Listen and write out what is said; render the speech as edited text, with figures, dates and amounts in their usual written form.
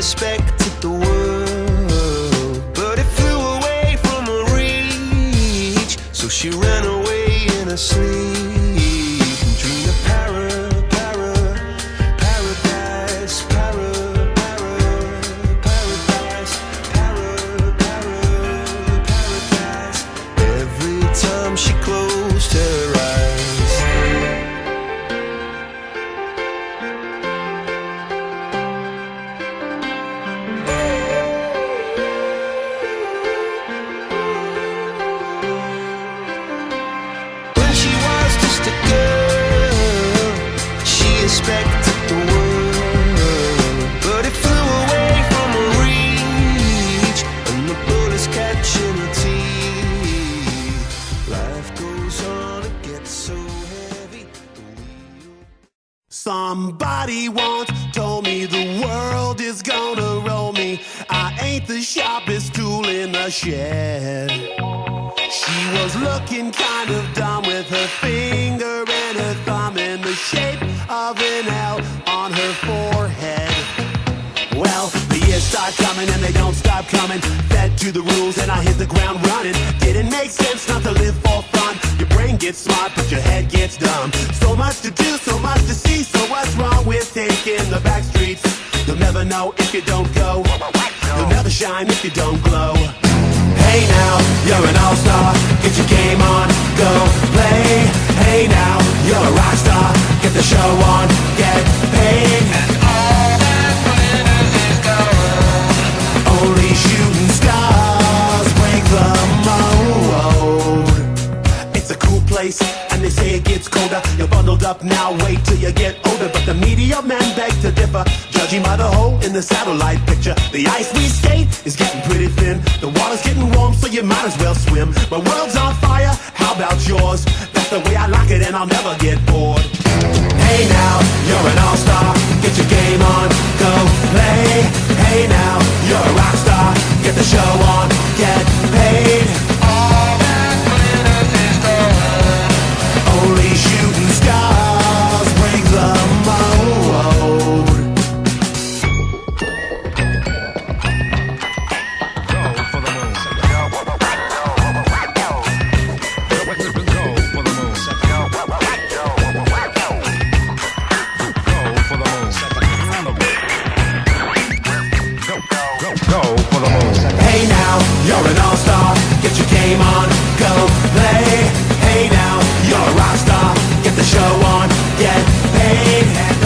expected the world, but it flew away from her reach. So she ran away in her sleep and dreamed of paradise, paradise. Every time she closed her eyes. When she was just a girl, she expected the world, but it flew away from her reach, and the bullets catching her teeth. Life goes on, it gets so heavy. Somebody once told me the world is gonna roll me. I ain't the sharpest tool in the shed. She was looking kind of dumb with her finger and her thumb in the shape of an L on her forehead. Well, the years start coming and they don't stop coming. Fed to the rules and I hit the ground running. Didn't make sense not to live for fun. Your brain gets smart but your head gets dumb. So much to do, so much to see. So what's wrong with taking the back streets? You'll never know if you don't go. You'll never shine if you don't glow. Hey now, you're an all-star. Get your game on, go play. Hey now, you're a rock star. Get the show on, get paid. And all that glitters is gold. Only shooting stars break the mold. It's a cool place, and they say it gets colder. You're bundled up now, wait till you get older. But the media men beg to differ, judging by the hole in the satellite picture. The ice we skate is getting pretty thin. The water's getting warm, so you might as well swim. My world's on fire, how about yours? That's the way I like it, and I'll never get bored. Hey now, you're an all-star. Get your game on, go play. Hey now, you're a rock star. Get the show on, get paid. All that glitters is gold. Only shooting stars break the mold. Hey now, you're an all-star. Get your game on, go play. Hey now, you're a rock star. Get the show on, get paid.